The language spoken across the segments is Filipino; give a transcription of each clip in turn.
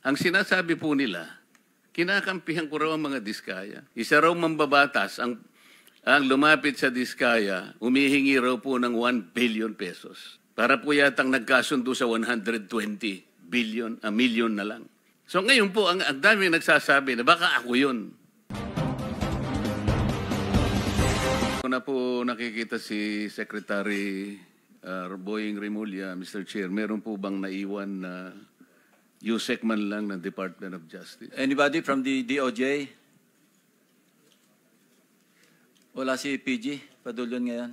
Ang sinasabi po nila, kinakampihan ko raw ang mga Diskaya. Isa raw mambabatas ang lumapit sa Diskaya, humihingi raw po ng 1 billion pesos. Para po yatang nagkasundo sa 120 billion, million na lang. So ngayon po, ang dami nagsasabi na baka ako yun. Kung na po nakikita si Secretary Boying Remulla, Mr. Chair, meron po bang naiwan na USEC man lang ng Department of Justice? Anybody from the DOJ? Wala si PG, Padulyon ngayon.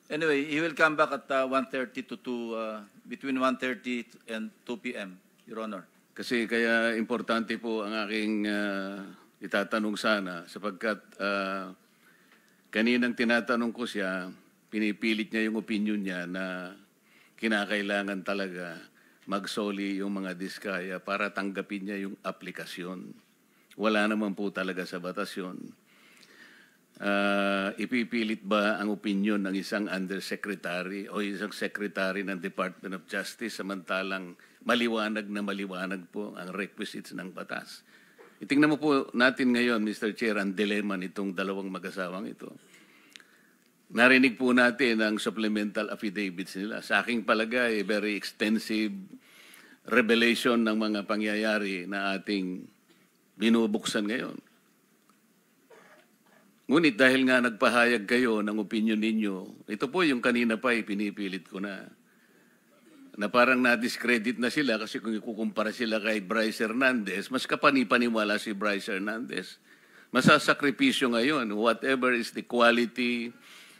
Anyway, he will come back at 1:30 to 2, between 1:30 and 2 p.m., Your Honor. Kasi kaya importante po ang aking itatanong sana sapagkat kaninang tinatanong ko siya, pinipilit niya yung opinion niya na kinakailangan talaga magsoli yung mga Diskaya para tanggapin niya yung aplikasyon. Wala naman po talaga sa batas yun. Ipipilit ba ang opinion ng isang undersecretary o isang secretary ng Department of Justice samantalang maliwanag po ang requisites ng batas? Itingnan mo po natin ngayon, Mr. Chair, ang dilemma nitong dalawang mag-asawang ito. Narinig po natin ang supplemental affidavits nila. Sa aking palagay, very extensive revelation ng mga pangyayari na ating binubuksan ngayon. Ngunit dahil nga nagpahayag kayo ng opinion ninyo, ito po yung kanina pa pinipilit ko na parang na-discredit na sila kasi kung ikukumpara sila kay Bryce Hernandez, mas kapani-paniwala si Bryce Hernandez. Masasakripisyo ngayon, whatever is the quality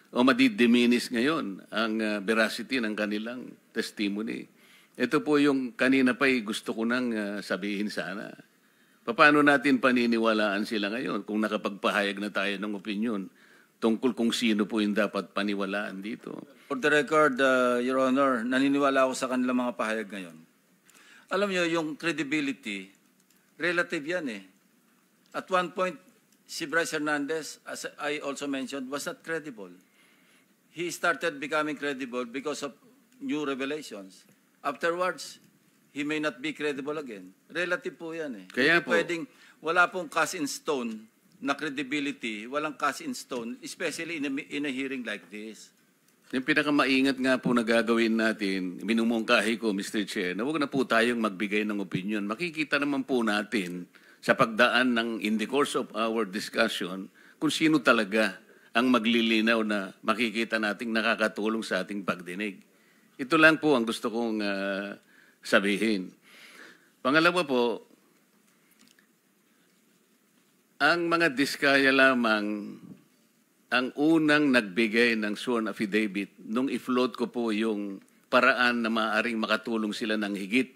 o madidiminis ngayon ang veracity ng kanilang testimony. Ito po yung kanina pa gusto ko nang sabihin sana. Paano natin paniniwalaan sila ngayon kung nakapagpahayag na tayo ng opinion tungkol kung sino po yung dapat paniwalaan dito? For the record, Your Honor, naniniwala ako sa kanilang mga pahayag ngayon. Alam niyo, yung credibility, relative yan eh. At one point, si Bryce Hernandez, as I also mentioned, was not credible. He started becoming credible because of new revelations. Afterwards, he may not be credible again. Relative po yan eh. Kaya po, wala pong cast in stone na credibility, walang cast in stone, especially in a hearing like this. Yung pinakamaingat nga po na gagawin natin, minumungkahi ko, Mr. Chair, na huwag na po tayong magbigay ng opinion. Makikita naman po natin sa pagdaan in the course of our discussion kung sino talaga ang maglilinaw na makikita nating nakakatulong sa ating pagdinig. Ito lang po ang gusto kong sabihin. Pangalawa po, ang mga Diskaya lamang ang unang nagbigay ng sworn affidavit nung i-float ko po yung paraan na maaaring makatulong sila ng higit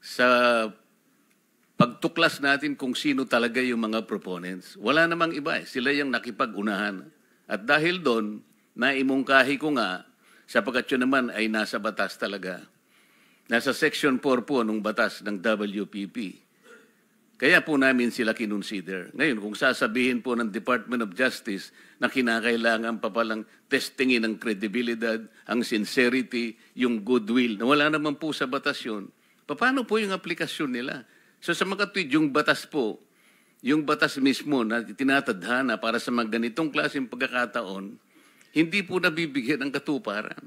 sa pagtuklas natin kung sino talaga yung mga proponents. Wala namang iba eh. Sila yung nakipag-unahan. At dahil doon, naimungkahi ko nga, sapagkat yun naman ay nasa batas talaga. Nasa Section 4 po ng batas ng WPP. Kaya po namin sila kinonsider. Ngayon, kung sasabihin po ng Department of Justice na kinakailangan pa palang testingin ang kredibilidad, ang sincerity, yung goodwill, na wala naman po sa batas yun, paano po yung aplikasyon nila? So sa mga tweet, yung batas po, yung batas mismo na tinatadhana para sa mga ganitong klaseng pagkakataon, hindi po nabibigyan ng katuparan.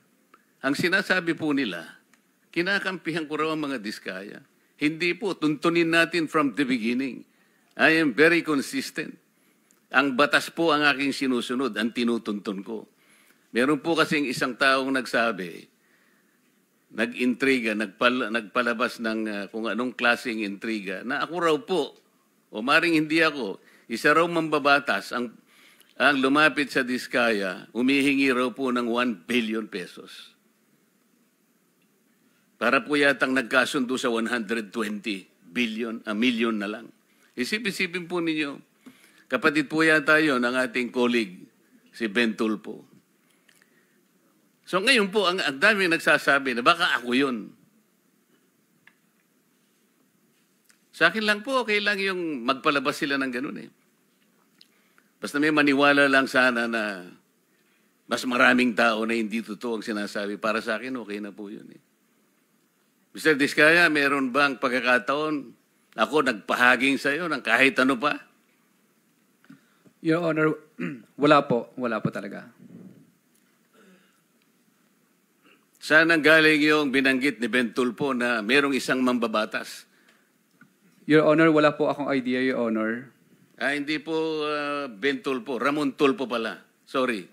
Ang sinasabi po nila, kinakampihan ko raw ang mga Diskaya. Hindi po, tuntunin natin from the beginning. I am very consistent. Ang batas po ang aking sinusunod, ang tinutuntun ko. Meron po kasing isang taong nagsabi, nag-intriga, nagpalabas ng kung anong klaseng intriga, na ako raw po, o maring hindi ako, isa raw mambabatas ang lumapit sa Diskaya, humihingi raw po ng 1 billion pesos. Para po yatang nagkasundo sa 120 billion, million na lang. Isip-isipin po ninyo, kapatid po yata yun ng ating colleague, si Ben Tulfo. So ngayon po, ang dami nagsasabi na baka ako yun. Sa akin lang po, okay lang yung magpalabas sila ng ganun eh. Basta may maniwala lang sana na mas maraming tao na hindi totoo ang sinasabi. Para sa akin, okay na po yun eh. Mr. Diskaya, meron bang pagkakataon Ako, nagpahaging sa iyo ng kahit ano pa? Your Honor, wala po. Wala po talaga. Saan ang galing yung binanggit ni Ben Tulfo na merong isang mambabatas? Your Honor, wala po akong idea, Your Honor. Hindi po Ben Tulfo, Ramon Tulfo pala. Sorry.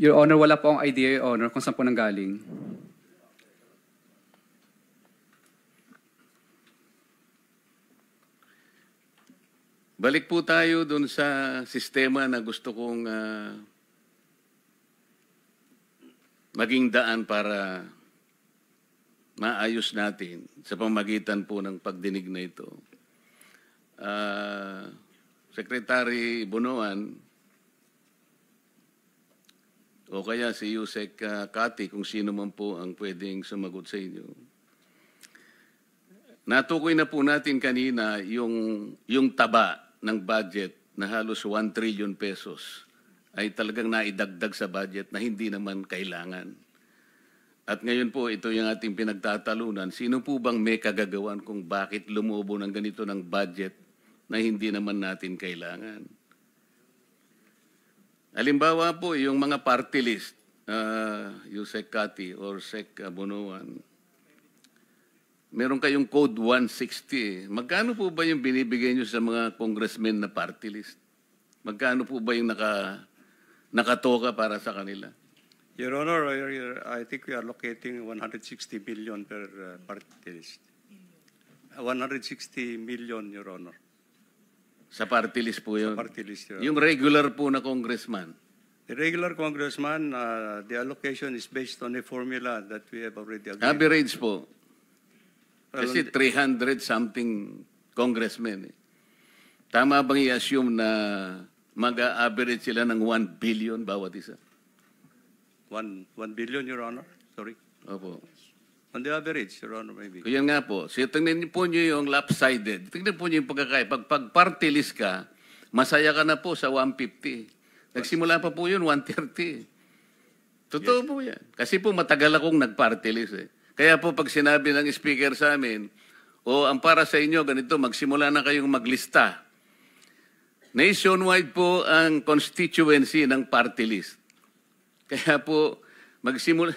Your Honor, wala po akong idea, Your Honor, kung saan po nanggaling. Balik po tayo dun sa sistema na gusto kong maging daan para maayos natin sa pamagitan po ng pagdinig na ito. Secretary Bunuan o kaya si Yusek Kati, kung sino man po ang pwedeng sumagot sa inyo. Natukoy na po natin kanina yung taba ng budget na halos 1 trillion pesos ay talagang naidagdag sa budget na hindi naman kailangan. At ngayon po, ito yung ating pinagtatalunan. Sino po bang may kagagawan kung bakit lumubo ng ganito ng budget na hindi naman natin kailangan? Halimbawa po, yung mga party list, Yusek Kati or Sec Bunuan, meron kayong Code 160. Magkano po ba yung binibigay nyo sa mga congressmen na party list? Magkano po ba yung nakatoka para sa kanila? Your Honor, I think we are allocating 160 billion per party list. 160 million, Your Honor. Sa party list po yun? Sa party list, Your Honor. Yung regular po na congressman? The regular congressman, the allocation is based on a formula that we have already agreed. Average po. Well, Kasi 300-something congressmen. Tama bang i-assume na mag-average sila ng 1 billion bawat isa? 1 billion, Your Honor. Sorry. Opo. On the average, Your Honor, maybe. Kaya nga po. So, tingnan niyo po niyo yung lopsided. Tingnan po niyo yung pagkakaya. Pag party list ka, masaya ka na po sa 150. Nagsimula pa po yun, 130. Totoo yes. Po yan. Kasi po matagal akong nag-party list eh. Kaya po pag sinabi ng speaker sa amin, ang para sa inyo, ganito, magsimula na kayong maglista. Nationwide po ang constituency ng party list. Kaya po, magsimula.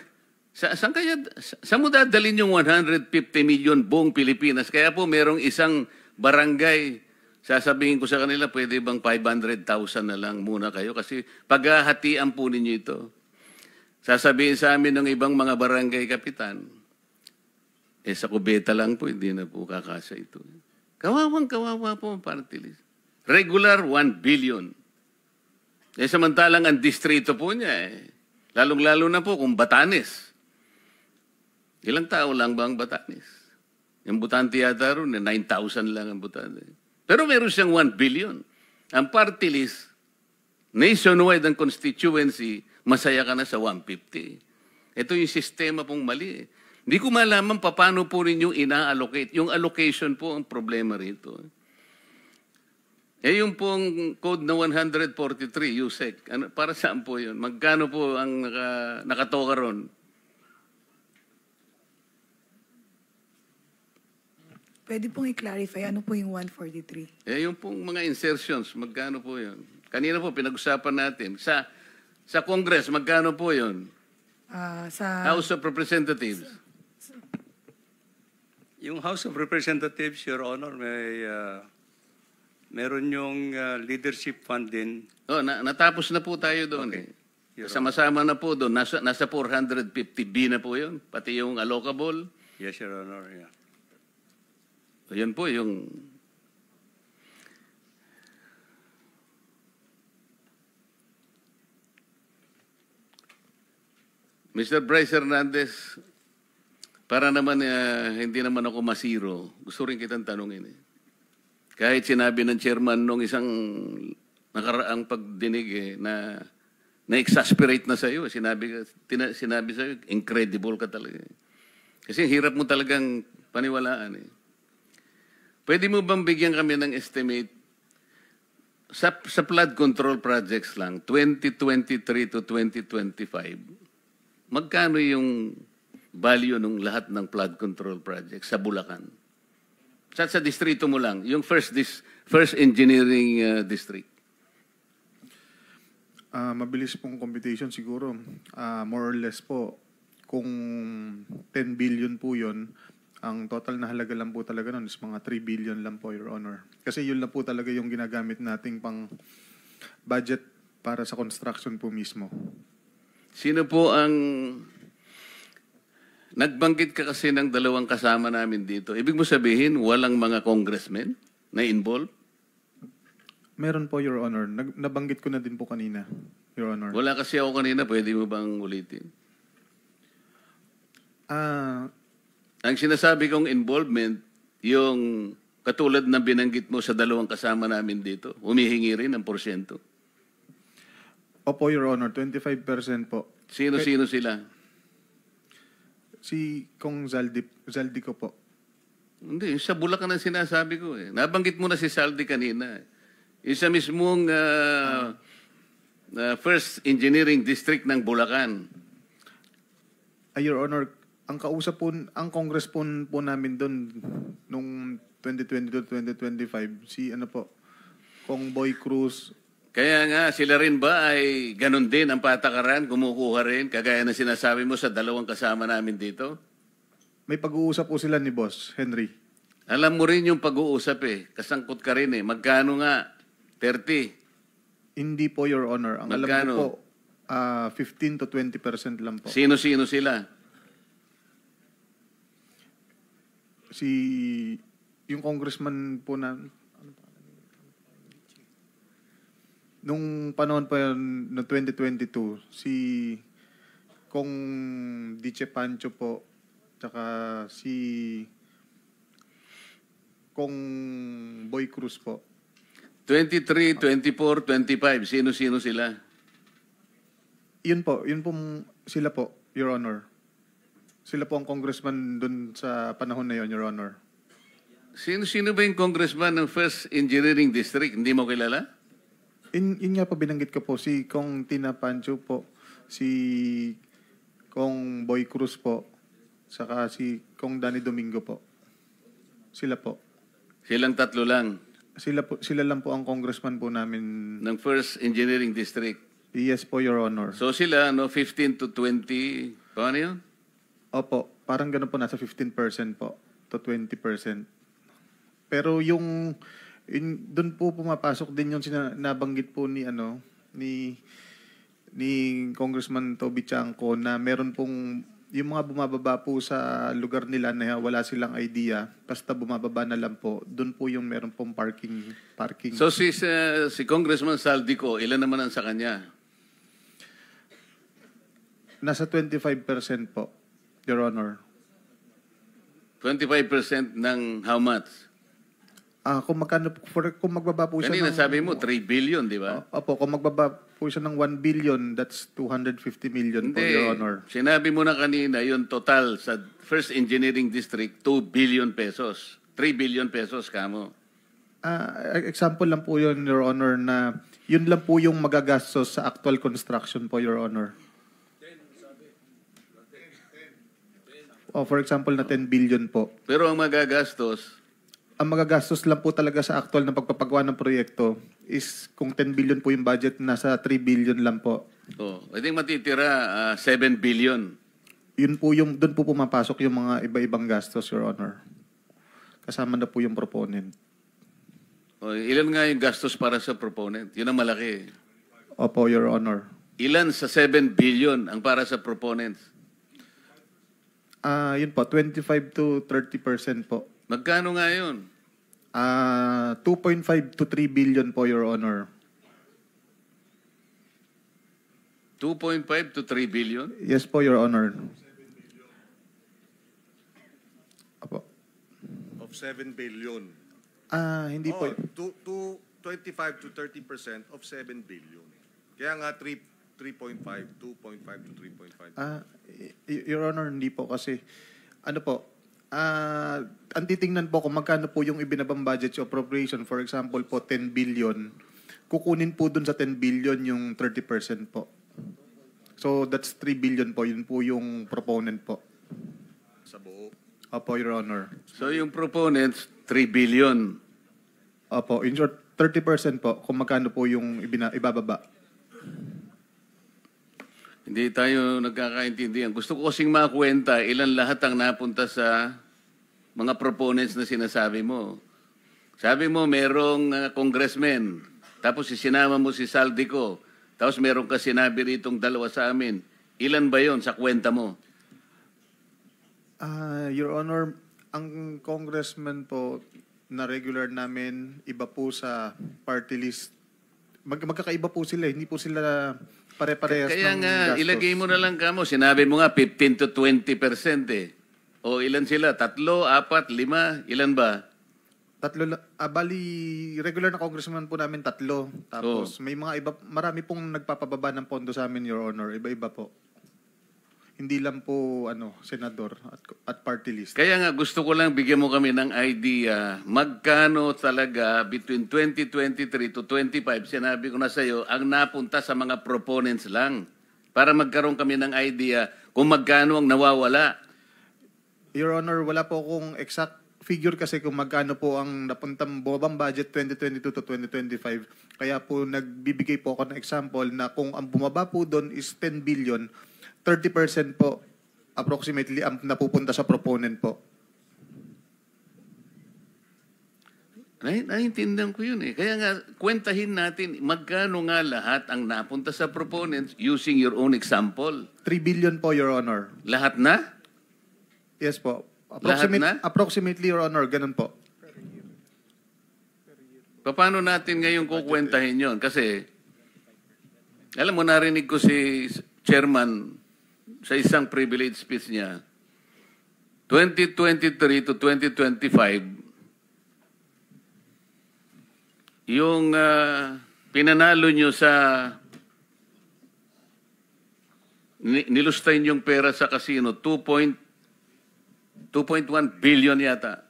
Saan mo dadalhin yung 150 million buong Pilipinas? Kaya po, merong isang barangay, sasabihin ko sa kanila, pwede bang 500,000 na lang muna kayo? Kasi paghahatian po ninyo ito. Sasabihin sa amin ng ibang mga barangay kapitan, sa kubeta lang po, hindi na po kakasa ito. Kawawang-kawawa po ang party list. Regular, 1 billion. Samantalang ang distrito po niya, lalong-lalo na po kung Batanes. Ilang tao lang ba ang Batanes? Yung Butante yata ron, 9,000 lang ang Butante. Pero meron siyang 1 billion. Ang party list, nationwide ang constituency, masaya ka na sa 150. Ito yung sistema pong mali. Hindi ko malaman paano po rin yung ina-allocate. Yung allocation po ang problema rito. Yung pong code na 143, USEC, para saan po yun? Magkano po ang nakatoka ron? Pwede pong i-clarify, ano po yung 143? Yung pong mga insertions, magkano po yun? Kanina po, pinag-usapan natin. Sa Congress, magkano po yun? Sa House of Representatives. Yung House of Representatives, Your Honor, meron yung leadership fund din. Natapos na po tayo doon. Okay. Sama-sama na po doon. Nasa 450B na po yun. Pati yung allocable. Yes, Your Honor. Yeah. Yan po yung... Mr. Bryce Hernandez, para naman hindi naman ako masiro, gusto rin kitang tanungin. Kahit sinabi ng chairman nung isang nakaraang pagdinig na na-exasperate na sa'yo, sinabi sa'yo, incredible ka talaga. Kasi hirap mo talagang paniwalaan. Pwede mo bang bigyan kami ng estimate sa flood control projects lang, 2023 to 2025, magkano yung value ng lahat ng flood control projects sa Bulacan? Sa distrito mo lang, yung first engineering district. Mabilis pong computation siguro. More or less po, kung 10 billion po yun, ang total na halaga lang po talaga nun is mga 3 billion lang po, Your Honor. Kasi yun lang po talaga yung ginagamit nating pang budget para sa construction po mismo. Sino po ang... Nagbanggit ka kasi ng dalawang kasama namin dito. Ibig mo sabihin, walang mga congressmen na involved? Meron po, Your Honor. Nabanggit ko na din po kanina, Your Honor. Wala kasi ako kanina. Pwede mo bang ulitin? Ang sinasabi kong involvement, yung katulad ng binanggit mo sa dalawang kasama namin dito, humihingi rin ng porsyento. Opo, Your Honor. 25% po. Sino-sino sila? Si Kong Zaldi ko po. Hindi, sa Bulacan ang sinasabi ko eh. Nabanggit mo na si Saldi kanina. Isa mismong first engineering district ng Bulacan. Your Honor, ang kausap po, ang Congress po namin doon nung 2022-2025, si ano po, Kong Boy Cruz. Kaya nga, sila rin ba ay ganun din ang patakaran, kumukuha rin, kagaya na sinasabi mo sa dalawang kasama namin dito? May pag-uusap po sila ni Boss Henry. Alam mo rin yung pag-uusap eh. Kasangkot ka rin eh. Magkano nga? 30? Hindi po, Your Honor. Ang Magkano? alam ko po, 15 to 20% lang po. Sino-sino sila? Yung congressman po na, nung panahon pa yun, no 2022, si Kong Diche Pancho po, tsaka si Kong Boy Cruz po. 23, 24, 25. Sino-sino sila? Yun po sila po, Your Honor. Sila po ang congressman dun sa panahon na yun, Your Honor. Sino-sino ba yung congressman ng First Engineering District? Hindi mo kilala? Yun nga po binanggit ko po, si Kong Tina Pancho po, si Kong Boy Cruz po, saka si Kong Danny Domingo po. Sila po. Silang tatlo lang Sila lang po ang congressman po namin. ng First Engineering District. Yes po, Your Honor. So sila, 15 to 20, paano yun? Opo, parang ganun po, nasa 15% po to 20%. Pero doon po pumapasok din yung nabanggit po ni Congressman Toby Chanco na meron pong yung mga bumababa po sa lugar nila na wala silang idea, basta bumababa na lang po, doon po yung meron pong parking. So si Congressman Saldico, ilan naman ang sa kanya? Nasa 25% po, Your Honor. 25% ng how much? Kung magbaba po siya Kanina ng... sabi mo, 3 billion, di ba? Opo, kung magbaba po siya ng 1 billion, that's 250 million po, Your Honor. Sinabi mo na kanina, yung total sa First Engineering District, 2 billion pesos. 3 billion pesos, kamo. Example lang po yun, Your Honor, na yun lang po yung magagastos sa actual construction po, Your Honor. For example, na 10 billion po. Pero ang magagastos, Ang magagastos lang po talaga sa actual na pagpapagawa ng proyekto is kung 10 billion po yung budget, nasa 3 billion lang po. I think matitira 7 billion. Yun po doon po pumapasok yung mga iba-ibang gastos, Your Honor. Kasama na po yung proponent. Ilan nga yung gastos para sa proponent? Yun ang malaki. Opo, Your Honor. Ilan sa 7 billion ang para sa proponents? Yun po, 25 to 30% po. Magkano nga yun? 2.5 to 3 billion po, Your Honor. 2.5 to 3 billion? Yes po, Your Honor. Opo. Of 7 billion. Hindi po. 25 to 30% of 7 billion. Kaya nga 3.5, 2.5 to 3.5. Your Honor, hindi po kasi, ang titingnan po kung magkano po yung ibinabang budget sa appropriation, for example po, 10 billion, kukunin po dun sa 10 billion yung 30% po. So, that's 3 billion po. Yun po yung proponent po. Sa buo. Opo, Your Honor. So yung proponents, 3 billion. Opo, in short, 30% po kung magkano po yung ibababa. Hindi tayo nagkakaintindihan. Gusto ko kasing makwenta ilan lahat ang napunta sa mga proponents na sinasabi mo. Sabi mo, merong congressman, tapos sinama mo si Saldico, tapos meron ka sinabi ritong dalawa sa amin. Ilan ba yon sa kwenta mo? Your Honor, ang congressman po na regular namin, iba po sa party list. Magkakaiba po sila, hindi po sila pare-parehas Kaya ng nga, gastos. ilagay mo na lang kamo. Sinabi mo nga, 15 to 20% eh. O ilan sila? 3, 4, 5? Ilan ba? Bali, regular na congressman po namin 3. Tapos may mga iba, marami pong nagpapababa ng pondo sa amin, Your Honor. Iba-iba po. Hindi lang po senador at party list. Kaya nga, gusto ko lang bigyan mo kami ng idea magkano talaga between 2023 to 25, sinabi ko na sa iyo, ang napunta sa mga proponents lang. Para magkaroon kami ng idea kung magkano ang nawawala. Your Honor, wala po akong exact figure kasi kung magkano po ang napuntang bumabang budget 2022 to 2025. Kaya po nagbibigay po ako ng example na kung ang bumaba po doon is 10 billion, 30% po approximately ang napupunta sa proponent po. Naiintindihan ko yun eh. Kaya nga, kwentahin natin magkano nga lahat ang napunta sa proponents using your own example. 3 billion po, Your Honor. Lahat na? Yes po. Lahat na? Approximately, Your Honor, ganun po. Paano natin ngayon kukwentahin yon? Kasi, alam mo, narinig ko si Chairman sa isang privilege speech niya, 2023 to 2025, yung pinanalo nyo sa nilustay yung pera sa casino, 2.1 billion yata.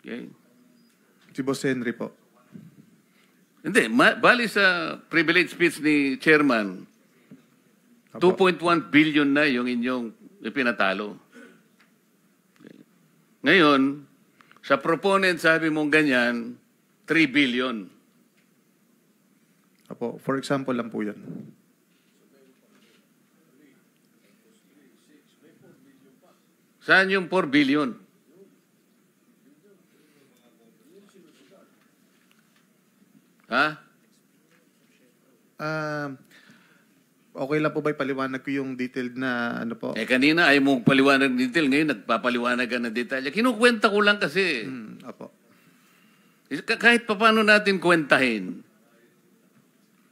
Okay? Si Boss Henry po. Hindi, bali sa privilege speech ni Chairman, 2.1 billion na yung inyong ipinatalo. Okay. Ngayon, sa proponent sabi mong ganyan, 3 billion. Apo, for example lang po yan. Saan yung 4 billion? Ha? Okay lang po ba ipaliwanag ko yung detailed na ano po? Kanina ay mong paliwanag ng detail, ngayon nagpapaliwanag ka ng detalye. Kinukwenta ko lang kasi. Apo. Kahit pa paano natin kwentahin,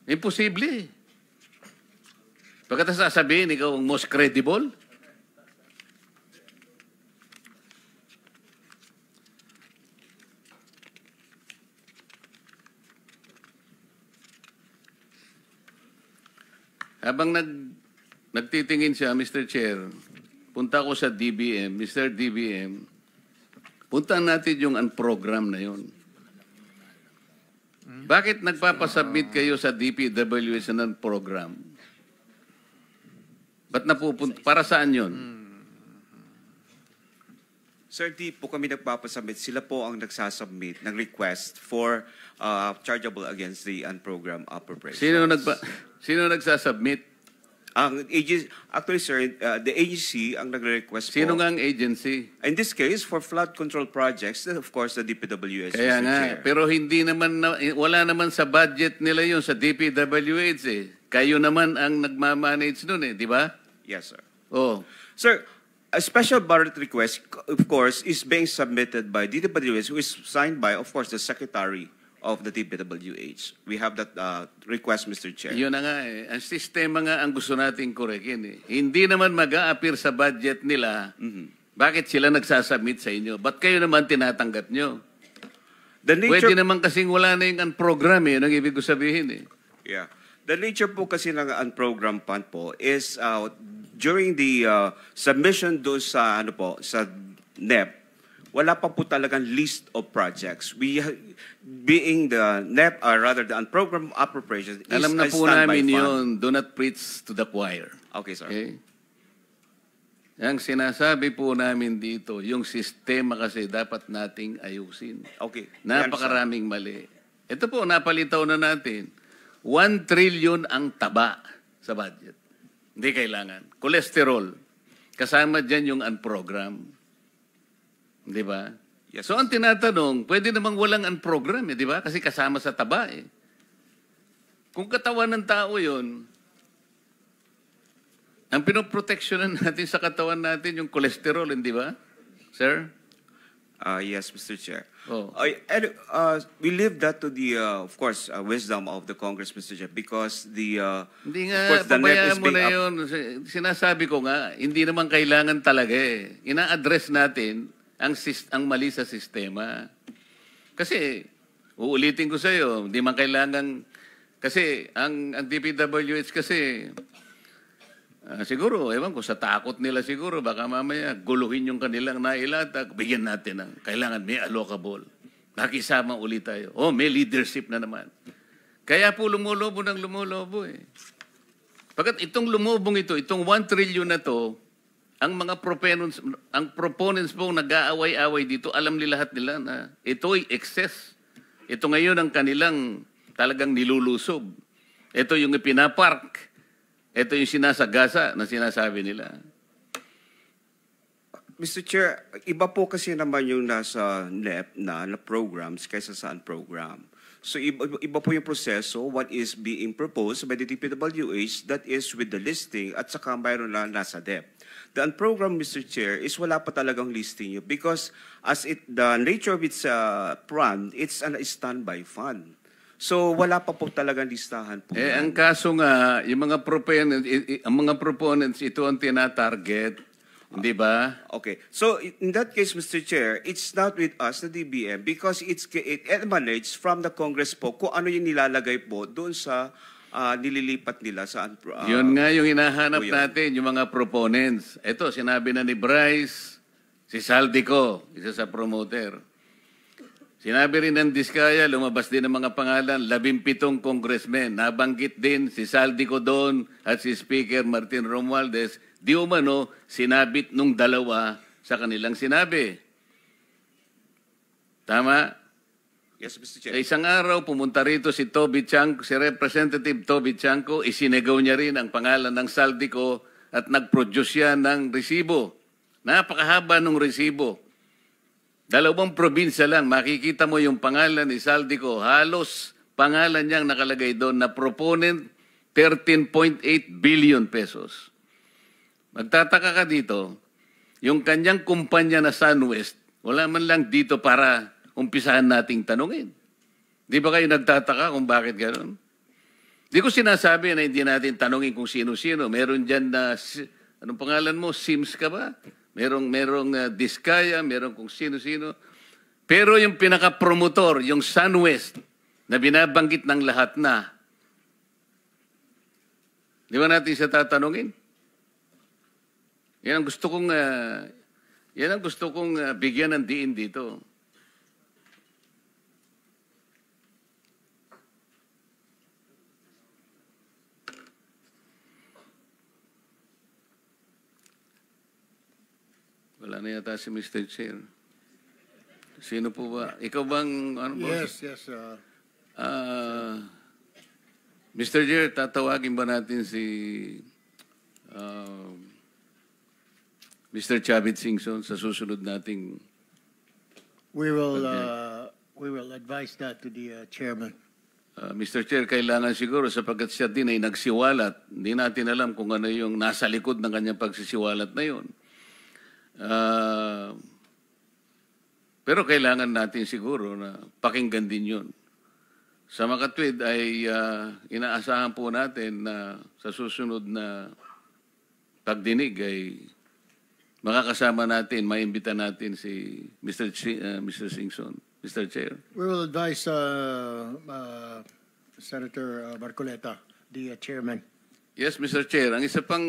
imposible. Pagkatapos sasabihin, ikaw ang most credible. Habang nagtitingin siya, Mr. Chair, punta ko sa DBM. Mr. DBM, puntahan natin yung unprogram na yun. Bakit nagpapasubmit kayo sa DPWH ng program? Ba't napupunta? Para saan yun? Sir, di po kami nagpapasubmit. Sila po ang nagsasubmit ng request for chargeable against the unprogrammed appropriations. Sino nagsasubmit? Ang agency, actually, sir, the agency ang nagre-request po. Sino nga ang agency? In this case, for flood control projects, then of course, the DPWH. Kaya Mr. nga, Chair. pero hindi naman, wala naman sa budget nila yun sa DPWH eh. Kayo naman ang nagmamanage nun eh, di ba? Yes, sir. Oh. Sir, a special budget request, of course, is being submitted by DPWH, who is signed by, of course, the Secretary of the DPWH. We have that request, Mr. Chair. Yun na nga eh. Ang sistema nga ang gusto nating korekin eh. Hindi naman mag-a-appear sa budget nila. Bakit sila nagsasubmit sa inyo? Ba't kayo naman tinatanggap nyo? The nature, Pwede naman kasing wala na yung program eh. Ang ibig ko sabihin eh. yeah. The nature po kasi ng unprogrammed fund po is during the submission doon sa sa NEP, wala pa po talagang list of projects. We being the NEP, or rather the unprogrammed appropriations, is Alam na a po standby namin fund. yun. Do not preach to the choir. Okay, sir. Okay? Ang sinasabi po namin dito, yung sistema kasi dapat nating ayusin. Okay. Napakaraming mali. Ito po, napalitaw na natin. 1 trillion ang taba sa budget. Hindi kailangan. Cholesterol. Kasama dyan yung unprogram. Di ba? Yes. So ang tinatanong, pwede namang walang unprogram, di ba? Kasi kasama sa taba eh. Kung katawan ng tao yun, ang pinoproteksyonan natin sa katawan natin yung cholesterol, hindi ba? Sir? Yes, Mr. Chair. Oh. We leave that to the, of course, wisdom of the Congress, Mr. Chair, because the, Hindi of nga, course, the NEP pabayaan is mo being na up. yun. Sinasabi ko nga, hindi naman kailangan talaga eh. Ina-address natin ang mali sa sistema. Kasi, uulitin ko sa iyo, hindi man kailangan, kasi ang DPWH kasi, siguro, ewan ko, sa takot nila siguro, baka mamaya guluhin yung kanilang nailatag, bigyan natin ng kailangan may allocable. Nakisama ulit tayo. Oh, may leadership na naman. Kaya po lumulobo ng lumulobo eh. Pagkat itong lumubong ito, itong 1 trillion na to, ang mga proponents po nag-aaway-away dito, alam nila lahat nila na ito'y excess. Ito ngayon ang kanilang talagang nilulusob. Ito yung ipinapark. Ito yung sinasagasa na sinasabi nila. Mr. Chair, iba po kasi naman yung nasa NEP na programs kaysa saan program. So iba po yung proseso, what is being proposed by the DPWH, that is with the listing, at saka mayroon na nasa DEP. The program, Mr. Chair, is wala pa talagang listing yun because as the nature of its fund, it's a standby fund. So wala pa po talagang listahan po. Ang kaso nga, yung mga proponents, ito ang tinatarget. Hindi ba? Okay. So in that case, Mr. Chair, it's not with us, the DBM, because it emanates from the Congress po kung ano yung nilalagay po doon sa nililipat nila sa... Yun nga yung hinahanap yun. natin, yung mga proponents. Ito, sinabi na ni Bryce, si Saldico, isa sa promoter. Sinabi rin ng Diskaya, lumabas din ng mga pangalan, 17 congressmen. Nabanggit din si Saldico doon at si Speaker Martin Romualdez. Di umano, sinabit nung dalawa sa kanilang sinabi. Tama? Yes, Mr. Chair. Sa isang araw, pumunta rito si si Representative Toby Chanco, isinegaw niya rin ang pangalan ng Saldico at nag-produce siya ng resibo. Napakahaba ng resibo. 2 probinsya lang, makikita mo yung pangalan ni Saldico. Halos pangalan niyang nakalagay doon na proponent 13.8 billion pesos. Magtataka ka dito, yung kanyang kumpanya na SunWest, wala man lang dito para umpisahan nating tanungin. Di ba kayo nagtataka kung bakit gano'n? Di ko sinasabi na hindi natin tanungin kung sino-sino. Meron dyan na, anong pangalan mo, Sims ka ba? Merong Diskaya, merong kung sino-sino. Pero yung pinaka-promotor, yung SunWest, na binabanggit ng lahat na, di ba natin siya tatanungin? Yan ang gusto kong bigyan ng diin dito. Wala na yata si Mr. Chair. Sino po ba? Ikaw bang, ano ba? Yes. Mr. Chair, tatawagin ba natin si Mr. Chavit Singson sa susunod nating... We will advise that to the chairman. Mr. Chair, kailangan siguro sapagkat siya din ay nagsiwalat. Hindi natin alam kung ano yung nasa likod ng kanyang pagsisiwalat na yun. Pero kailangan natin siguro na pakinggan din yun. Sa makatwid ay inaasahan po natin na sa susunod na pagdinig ay makakasama natin, maimbita natin si Mr. Singson. Mr. Chair. We will advise Senator Marcoleta, the chairman. Yes, Mr. Chair. Ang isa pang,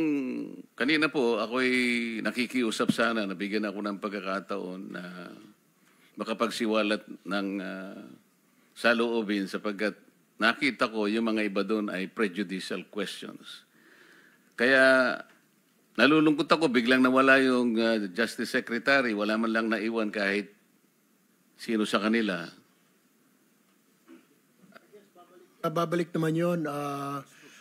kanina po, ako'y nakikiusap sana, nabigyan ako ng pagkakataon na makapagsiwalat ng saloobin sapagkat nakita ko yung mga iba doon ay prejudicial questions. Kaya nalulungkot ako, biglang nawala yung Justice Secretary. Wala man lang naiwan kahit sino sa kanila. Babalik naman yun,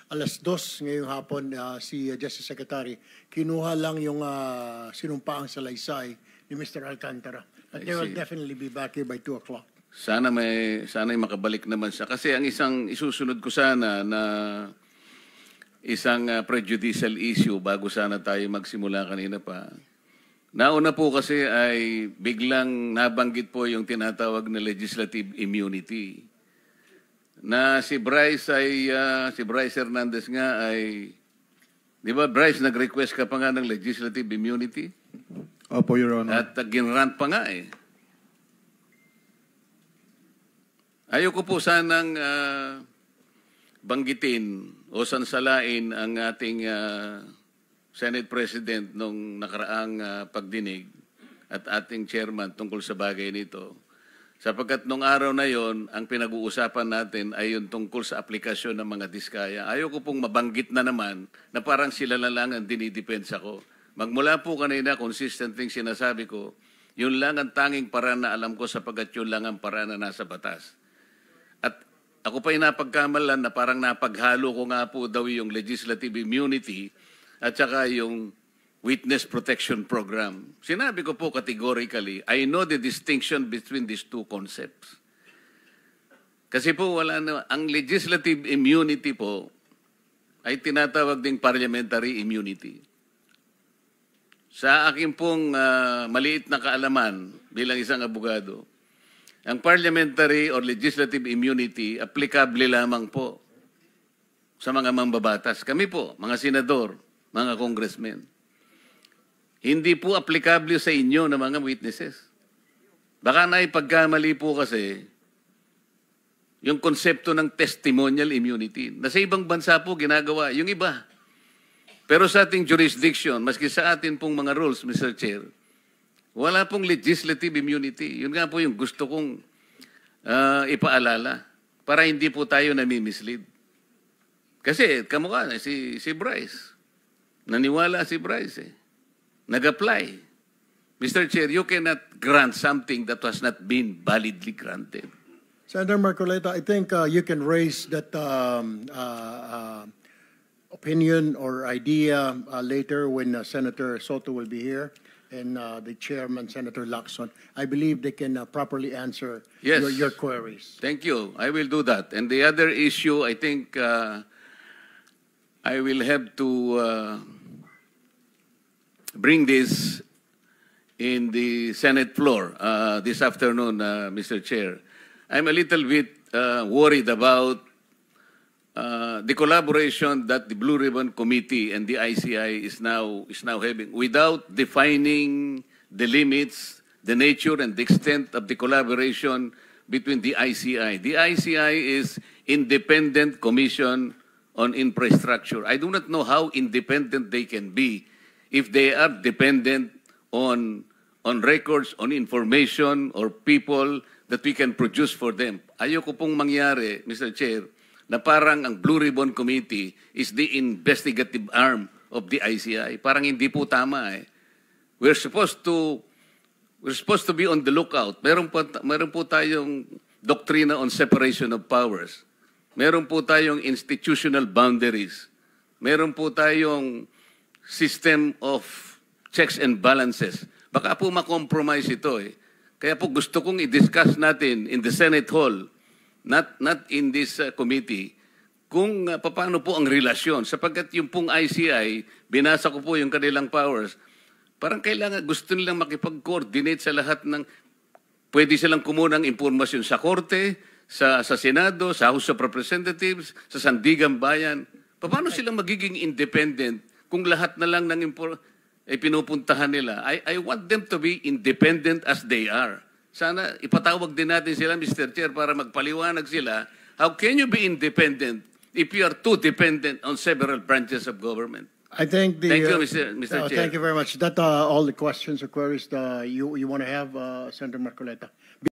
alas 2 ngayong hapon, si Justice Secretary, kinuha lang yung sinumpaang salaysay ni Mr. Alcantara. But they will definitely be back here by 2 o'clock. Sana ay makabalik naman siya. Kasi ang isang isusunod ko sana na isang prejudicial issue bago sana tayo magsimula kanina pa. Nauna po kasi ay biglang nabanggit po yung tinatawag na legislative immunity. Na si Bryce Hernandez nga ay, di ba Bryce, nag-request ka pa nga ng legislative immunity? Opo, Your Honor. At ginrant pa nga eh. Ayoko po sanang banggitin o sansalain ang ating Senate President nung nakaraang pagdinig at ating chairman tungkol sa bagay nito. Sapagkat nung araw na yon, ang pinag-uusapan natin ay yung tungkol sa aplikasyon ng mga diskaya. Ayoko pong mabanggit na naman na parang sila na lang ang dinidepensa ko. Magmula po kanina, consistent thing sinasabi ko, yun lang ang tanging paraan na alam ko sapagkat yun lang ang paraan na nasa batas. At ako pa'y napagkamalan na parang napaghalo ko nga po daw yung legislative immunity at saka yung Witness Protection Program. Sinabi ko po categorically, I know the distinction between these two concepts. Kasi po wala na, ang legislative immunity po ay tinatawag ding parliamentary immunity. Sa akin pong maliit na kaalaman bilang isang abogado, ang parliamentary or legislative immunity applicable lamang po sa mga mambabatas. Kami po, mga senador, mga congressmen. Hindi po applicable sa inyo na mga witnesses. Baka naipagkamali po kasi yung konsepto ng testimonial immunity. Na sa ibang bansa po ginagawa, yung iba. Pero sa ating jurisdiction, maski sa atin pong mga rules, Mr. Chair, wala pong legislative immunity. Yun nga po yung gusto kong ipaalala para hindi po tayo nami-mislead. Kasi kamukha na si Bryce. Naniwala si Bryce eh. Nag-apply. Mr. Chair, you cannot grant something that has not been validly granted. Senator Marcoleta, I think you can raise that opinion or idea later when Senator Soto will be here and the chairman, Senator Lacson. I believe they can properly answer your queries. Thank you. I will do that. And the other issue, I think I will have to bring this in the Senate floor this afternoon, Mr. Chair. I'm a little bit worried about the collaboration that the Blue Ribbon Committee and the ICI is now having without defining the limits, the nature and the extent of the collaboration between the ICI. The ICI is Independent Commission on Infrastructure. I do not know how independent they can be if they are dependent on records, on information, or people that we can produce for them. Ayoko pong mangyari, Mr. Chair, na parang ang Blue Ribbon Committee is the investigative arm of the ICI. Parang hindi po tama eh. We're supposed to be on the lookout. Meron po tayong doctrina on separation of powers. Meron po tayong institutional boundaries. Meron po tayong system of checks and balances. Baka po makompromise ito eh. Kaya po gusto kong i-discuss natin in the Senate Hall, not in this committee, kung paano po ang relasyon. Sapagkat yung pong ICI, binasa ko po yung kanilang powers, parang kailangan, gusto nilang makipag-coordinate sa lahat ng, pwede silang kumuha ng impormasyon sa Korte, sa Senado, sa House of Representatives, sa Sandigan Bayan. Paano silang magiging independent kung lahat na lang ng ay pinupuntahan nila? I want them to be independent as they are. Sana ipatawag din natin sila, Mr. Chair, para magpaliwanag sila. How can you be independent if you are too dependent on several branches of government? I think Thank you, Mr. Chair. Thank you very much. That all the questions or queries you want to have, Senator Marcoleta.